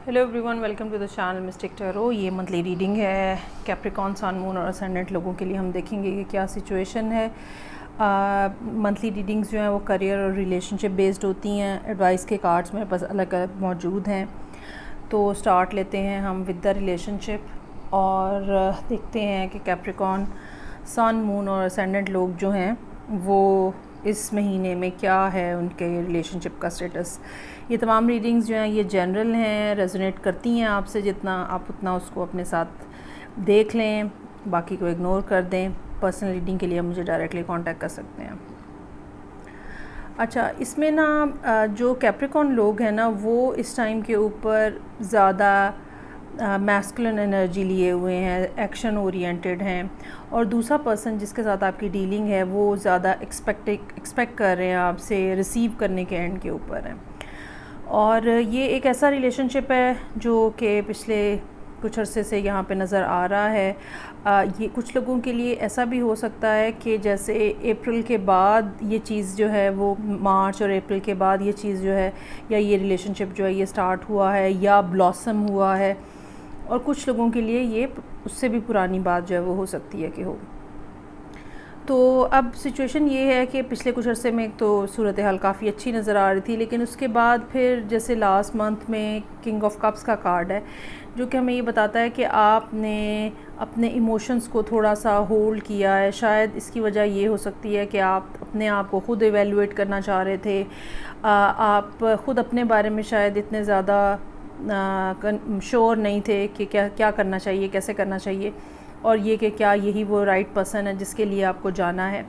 Hello everyone, welcome to the channel mystic tarot. ये monthly reading है Capricorn, sun, moon और ascendant लोगों के लिए। हम देखेंगे कि क्या सिचुएशन है। मंथली रीडिंग्स जो हैं वो करियर और रिलेशनशिप बेस्ड होती हैं। एडवाइस के कार्ड्स मेरे पास अलग अलग मौजूद हैं। तो स्टार्ट लेते हैं हम विद द रिलेशनशिप और देखते हैं कि कैप्रिकॉन, सन, मून और असेंडेंट लोग जो हैं वो इस महीने में क्या है उनके रिलेशनशिप का स्टेटस। ये तमाम रीडिंग्स जो हैं ये जनरल हैं, रेजोनेट करती हैं आपसे। जितना आप उतना उसको अपने साथ देख लें, बाकी को इग्नोर कर दें। पर्सनल रीडिंग के लिए मुझे डायरेक्टली कांटेक्ट कर सकते हैं। अच्छा, इसमें ना जो कैप्रिकॉन लोग हैं ना वो इस टाइम के ऊपर ज़्यादा मैस्कुलिन एनर्जी लिए हुए हैं, एक्शन ओरिएंटेड हैं। और दूसरा पर्सन जिसके साथ आपकी डीलिंग है वो ज़्यादा एक्सपेक्ट कर रहे हैं आपसे, रिसीव करने के एंड के ऊपर है। और ये एक ऐसा रिलेशनशिप है जो कि पिछले कुछ अरसे से यहाँ पे नज़र आ रहा है। ये कुछ लोगों के लिए ऐसा भी हो सकता है कि जैसे अप्रैल के बाद ये चीज़ जो है वो, मार्च और अप्रैल के बाद ये चीज़ जो है या ये रिलेशनशिप जो है ये स्टार्ट हुआ है या ब्लॉसम हुआ है। और कुछ लोगों के लिए ये उससे भी पुरानी बात जो है वो हो सकती है कि हो। तो अब सिचुएशन ये है कि पिछले कुछ अरसे में तो सूरत हाल काफ़ी अच्छी नज़र आ रही थी, लेकिन उसके बाद फिर जैसे लास्ट मंथ में किंग ऑफ कप्स का कार्ड है जो कि हमें ये बताता है कि आपने अपने इमोशंस को थोड़ा सा होल्ड किया है। शायद इसकी वजह ये हो सकती है कि आप अपने आप को ख़ुद एवेलुएट करना चाह रहे थे। आप ख़ुद अपने बारे में शायद इतने ज़्यादा श्योर नहीं थे कि क्या करना चाहिए, कैसे करना चाहिए, और ये कि क्या यही वो राइट पर्सन है जिसके लिए आपको जाना है।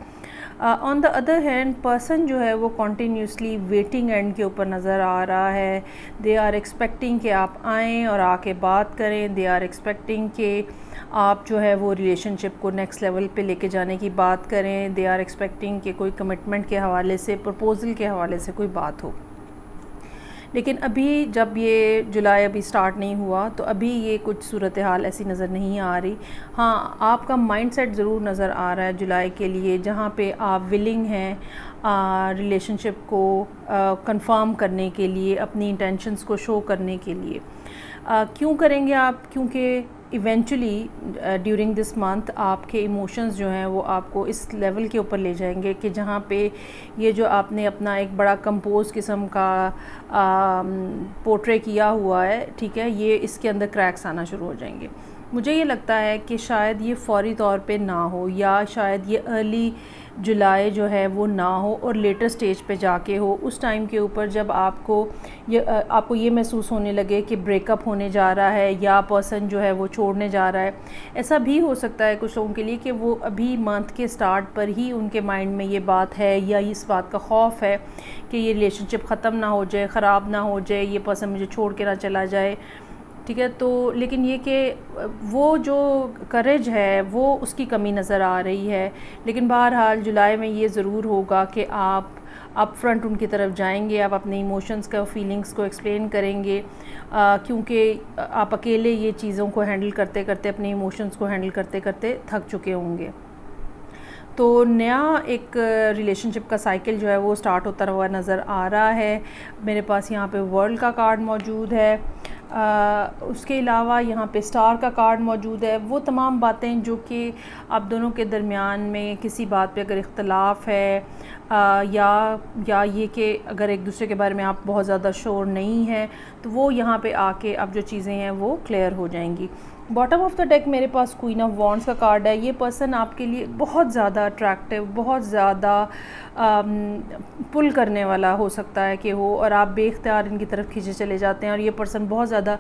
On the other hand person जो है वो कॉन्टीन्यूसली वेटिंग एंड के ऊपर नज़र आ रहा है। दे आर एक्सपेक्टिंग कि आप आएँ और आके बात करें। दे आर एक्सपेक्टिंग कि आप जो है वो रिलेशनशिप को नेक्स्ट लेवल पे लेके जाने की बात करें। दे आर एक्सपेक्टिंग कि कोई कमिटमेंट के हवाले से, प्रपोज़ल के हवाले से कोई बात हो। लेकिन अभी जब ये जुलाई अभी स्टार्ट नहीं हुआ तो अभी ये कुछ सूरत हाल ऐसी नज़र नहीं आ रही। हाँ, आपका माइंडसेट ज़रूर नज़र आ रहा है जुलाई के लिए, जहाँ पे आप विलिंग हैं रिलेशनशिप को कंफर्म करने के लिए, अपनी इंटेंशंस को शो करने के लिए। क्यों करेंगे आप? क्योंकि इवेंचुअली ड्यूरिंग दिस मंथ आपके इमोशंस जो हैं वो आपको इस लेवल के ऊपर ले जाएंगे कि जहाँ पे ये जो आपने अपना एक बड़ा कंपोज किस्म का पोर्ट्रे किया हुआ है, ठीक है, ये इसके अंदर क्रैक्स आना शुरू हो जाएंगे। मुझे ये लगता है कि शायद ये फौरी तौर पे ना हो, या शायद ये अर्ली जुलाई जो है वो ना हो और लेटर स्टेज पे जाके हो, उस टाइम के ऊपर जब आपको ये महसूस होने लगे कि ब्रेकअप होने जा रहा है या पर्सन जो है वो छोड़ने जा रहा है। ऐसा भी हो सकता है कुछ लोगों के लिए कि वो अभी मंथ के स्टार्ट पर ही उनके माइंड में ये बात है या इस बात का खौफ है कि ये रिलेशनशिप ख़त्म ना हो जाए, ख़राब ना हो जाए, ये पर्सन मुझे छोड़ के ना चला जाए, ठीक है। तो लेकिन ये कि वो जो करेज है वो उसकी कमी नज़र आ रही है। लेकिन बहरहाल जुलाई में ये ज़रूर होगा कि आप अप फ्रंट उनकी तरफ जाएंगे, आप अपने इमोशंस का, फीलिंग्स को एक्सप्लेन करेंगे, क्योंकि आप अकेले ये चीज़ों को हैंडल करते करते, अपने इमोशंस को हैंडल करते करते थक चुके होंगे। तो नया एक रिलेशनशिप का साइकिल जो है वो स्टार्ट होता हुआ नज़र आ रहा है। मेरे पास यहाँ पे वर्ल्ड का कार्ड मौजूद है। उसके अलावा यहाँ पे स्टार का कार्ड मौजूद है। वो तमाम बातें जो कि आप दोनों के दरमियान में किसी बात पे अगर इख्तलाफ है, या ये कि अगर एक दूसरे के बारे में आप बहुत ज़्यादा श्योर नहीं हैं, तो वो यहाँ पे आके अब जो चीज़ें हैं वो क्लियर हो जाएंगी। बॉटम ऑफ द डेक मेरे पास क्वीन ऑफ वॉन्ड्स का कार्ड है। ये पर्सन आपके लिए बहुत ज़्यादा अट्रैक्टिव, बहुत ज़्यादा पुल करने वाला हो सकता है कि हो, और आप बेख्तियार इनकी तरफ खींचे चले जाते हैं। और ये पर्सन बहुत ज़्यादा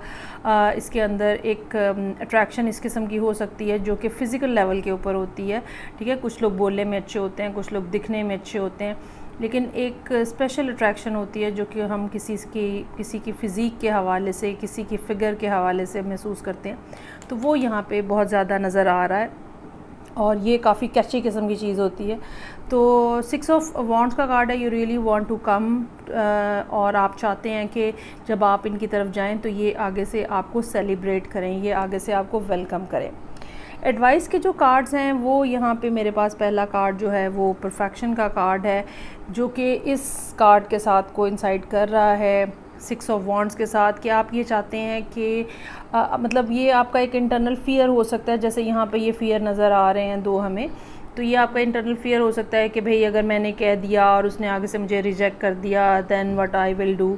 इसके अंदर एक अट्रैक्शन इस किस्म की हो सकती है जो कि फ़िज़िकल लेवल के ऊपर होती है, ठीक है। कुछ लोग बोलने में अच्छे होते हैं, कुछ लोग दिखने में अच्छे होते हैं, लेकिन एक स्पेशल अट्रैक्शन होती है जो कि हम किसी की फ़िज़ीक के हवाले से, किसी की फ़िगर के हवाले से महसूस करते हैं। तो वो यहाँ पे बहुत ज़्यादा नज़र आ रहा है और ये काफ़ी कैची किस्म की चीज़ होती है। तो 6 ऑफ वॉन्ड्स का कार्ड है। You really want to come, और आप चाहते हैं कि जब आप इनकी तरफ जाएं तो ये आगे से आपको सेलिब्रेट करें, ये आगे से आपको वेलकम करें। एडवाइस के जो कार्ड्स हैं वो यहाँ पे मेरे पास पहला कार्ड जो है वो परफेक्शन का कार्ड है, जो कि इस कार्ड के साथ कोइंसाइड कर रहा है। 6 ऑफ वॉन्ड्स के साथ कि आप ये चाहते हैं कि मतलब ये आपका एक इंटरनल फ़ियर हो सकता है, जैसे यहाँ पे ये फ़ियर नज़र आ रहे हैं 2 हमें, तो ये आपका इंटरनल फ़ियर हो सकता है कि भाई अगर मैंने कह दिया और उसने आगे से मुझे रिजेक्ट कर दिया, then what I will do.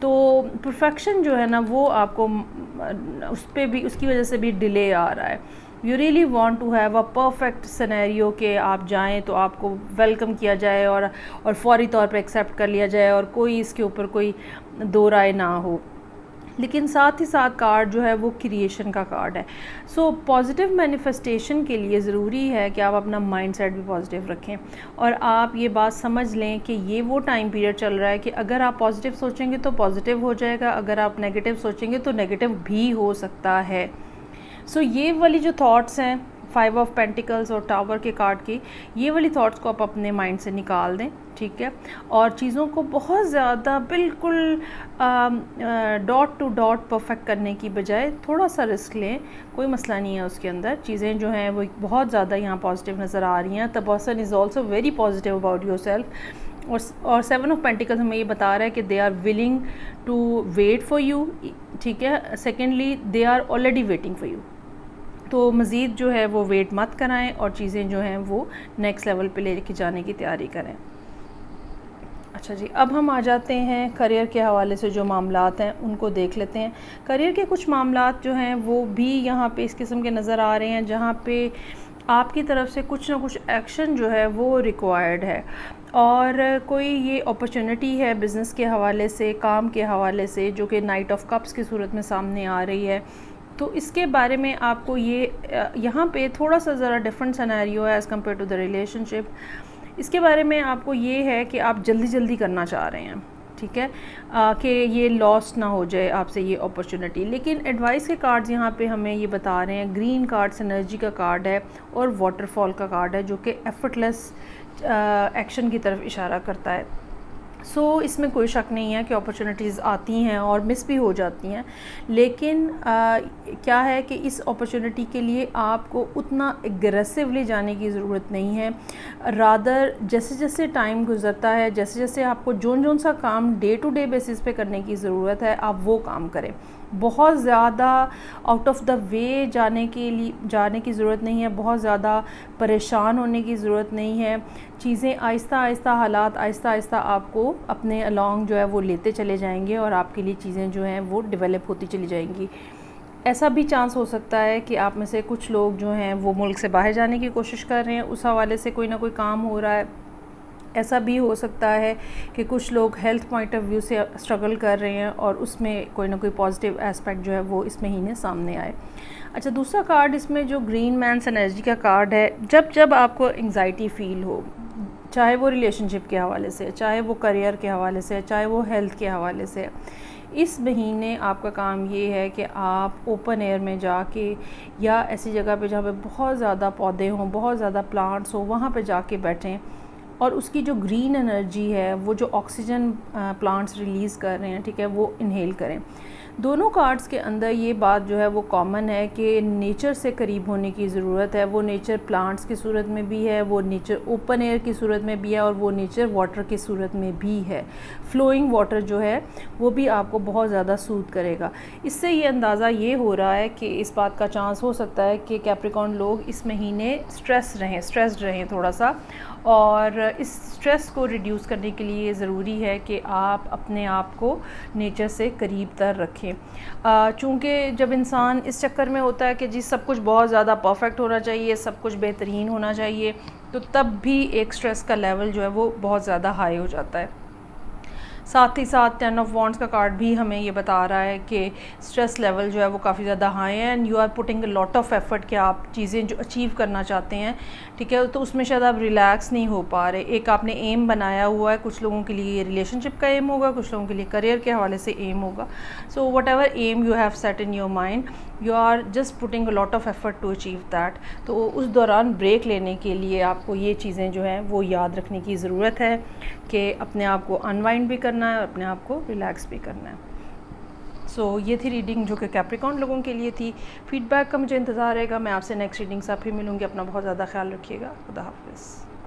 तो परफेक्शन जो है ना वो आपको उस पर भी, उसकी वजह से भी डिले आ रहा है। You really want to have a perfect scenario कि आप जाएँ तो आपको वेलकम किया जाए और फौरी तौर पे एक्सेप्ट कर लिया जाए और कोई इसके ऊपर कोई दो राय ना हो। लेकिन साथ ही साथ कार्ड जो है वो क्रिएशन का कार्ड है। सो पॉजिटिव मैनिफेस्टेशन के लिए ज़रूरी है कि आप अपना माइंडसेट भी पॉजिटिव रखें और आप ये बात समझ लें कि ये वो टाइम पीरियड चल रहा है कि अगर आप पॉजिटिव सोचेंगे तो पॉजिटिव हो जाएगा, अगर आप नेगेटिव सोचेंगे तो नेगेटिव भी हो सकता है। सो ये वाली जो थॉट्स हैं 5 ऑफ पेंटिकल्स और टावर के कार्ड की, ये वाली थॉट्स को आप अपने माइंड से निकाल दें, ठीक है। और चीज़ों को बहुत ज़्यादा बिल्कुल डॉट टू डॉट परफेक्ट करने की बजाय थोड़ा सा रिस्क लें, कोई मसला नहीं है उसके अंदर। चीज़ें जो हैं वो बहुत ज़्यादा यहाँ पॉजिटिव नज़र आ रही हैं। The person is also very positive about your self. और 7 ऑफ पेंटिकल्स हमें ये बता रहा है कि they are willing to wait for you, ठीक है। Secondly they are already waiting for you. तो मज़ीद जो है वो वेट मत कराएं और चीज़ें जो हैं वो नेक्स्ट लेवल पे लेके जाने की तैयारी करें। अच्छा जी, अब हम आ जाते हैं करियर के हवाले से जो मामलात हैं उनको देख लेते हैं। करियर के कुछ मामलात जो हैं वो भी यहाँ पे इस किस्म के नज़र आ रहे हैं जहाँ पे आपकी तरफ से कुछ ना कुछ एक्शन जो है वो रिक्वायर्ड है और कोई ये अपॉर्चुनिटी है बिज़नेस के हवाले से, काम के हवाले से, जो कि नाइट ऑफ कप्स की सूरत में सामने आ रही है। तो इसके बारे में आपको ये यहाँ पे थोड़ा सा ज़रा डिफरेंट सिनेरियो है as compared to the relationship. इसके बारे में आपको ये है कि आप जल्दी जल्दी करना चाह रहे हैं, ठीक है, कि ये लॉस्ट ना हो जाए आपसे ये अपॉर्चुनिटी। लेकिन एडवाइस के कार्ड्स यहाँ पे हमें ये बता रहे हैं, ग्रीन कार्ड एनर्जी का कार्ड है और वाटरफॉल का कार्ड है जो कि एफर्टलेस एक्शन की तरफ इशारा करता है। सो इसमें कोई शक नहीं है कि अपॉर्चुनिटीज़ आती हैं और मिस भी हो जाती हैं, लेकिन क्या है कि इस अपॉर्चुनिटी के लिए आपको उतना एग्रेसिवली जाने की ज़रूरत नहीं है। रादर जैसे जैसे टाइम गुजरता है, जैसे जैसे आपको जोन सा काम डे टू डे बेसिस पे करने की ज़रूरत है, आप वो काम करें। बहुत ज़्यादा आउट ऑफ द वे जाने की ज़रूरत नहीं है, बहुत ज़्यादा परेशान होने की ज़रूरत नहीं है। चीज़ें आहिस्ता आहिस्ता, हालात आहिस्ता आहिस्ता आपको अपने अलॉन्ग जो है वो लेते चले जाएंगे और आपके लिए चीज़ें जो हैं वो डेवलप होती चली जाएंगी। ऐसा भी चांस हो सकता है कि आप में से कुछ लोग जो हैं वो मुल्क से बाहर जाने की कोशिश कर रहे हैं, उस हवाले से कोई ना कोई काम हो रहा है। ऐसा भी हो सकता है कि कुछ लोग हेल्थ पॉइंट ऑफ व्यू से स्ट्रगल कर रहे हैं और उसमें कोई ना कोई पॉजिटिव एस्पेक्ट जो है वो इस महीने सामने आए। अच्छा, दूसरा कार्ड इसमें जो ग्रीन मैन्स एनर्जी का कार्ड है, जब आपको एंग्जाइटी फ़ील हो, चाहे वो रिलेशनशिप के हवाले से, चाहे वो करियर के हवाले से, चाहे वो हेल्थ के हवाले से, इस महीने आपका काम ये है कि आप ओपन एयर में जाके या ऐसी जगह पे जहाँ पे बहुत ज़्यादा पौधे हों, बहुत ज़्यादा प्लांट्स हो, वहाँ पे जाके बैठें और उसकी जो ग्रीन एनर्जी है, वो जो ऑक्सीजन प्लांट्स रिलीज़ कर रहे हैं, ठीक है, वो इनहेल करें। दोनों कार्ड्स के अंदर ये बात जो है वो कॉमन है कि नेचर से करीब होने की ज़रूरत है। वो नेचर प्लांट्स की सूरत में भी है, वो नेचर ओपन एयर की सूरत में भी है और वो नेचर वाटर की सूरत में भी है। फ्लोइंग वाटर जो है वो भी आपको बहुत ज़्यादा सूट करेगा। इससे ये अंदाज़ा ये हो रहा है कि इस बात का चांस हो सकता है कि कैप्रिकॉर्न लोग इस महीने स्ट्रेस्ड रहें थोड़ा सा, और इस स्ट्रेस को रिड्यूस करने के लिए ज़रूरी है कि आप अपने आप को नेचर से करीब तर रखें। चूँकि जब इंसान इस चक्कर में होता है कि जी सब कुछ बहुत ज़्यादा परफेक्ट होना चाहिए, सब कुछ बेहतरीन होना चाहिए, तो तब भी एक स्ट्रेस का लेवल जो है वो बहुत ज़्यादा हाई हो जाता है। साथ ही साथ 10 ऑफ वॉन्ड्स का कार्ड भी हमें ये बता रहा है कि स्ट्रेस लेवल जो है वो काफ़ी ज़्यादा हाई है and you are putting a lot of effort कि आप चीज़ें जो अचीव करना चाहते हैं, ठीक है, तो उसमें शायद आप रिलैक्स नहीं हो पा रहे। एक आपने एम बनाया हुआ है, कुछ लोगों के लिए रिलेशनशिप का एम होगा, कुछ लोगों के लिए करियर के हवाले से एम होगा। So whatever aim you have set in your mind, you are just putting a lot of effort to achieve that. तो उस दौरान ब्रेक लेने के लिए आपको ये चीज़ें जो हैं वो याद रखने की ज़रूरत है कि अपने आप को अनवाइंड भी करना है और अपने आप को रिलैक्स भी करना है। सो ये थी रीडिंग जो कि कैप्रिकॉर्न लोगों के लिए थी। फीडबैक का मुझे इंतज़ार रहेगा। मैं आपसे नेक्स्ट रीडिंग से फिर मिलूँगी। अपना बहुत ज़्यादा ख्याल रखिएगा। खुदा हाफ़िज़।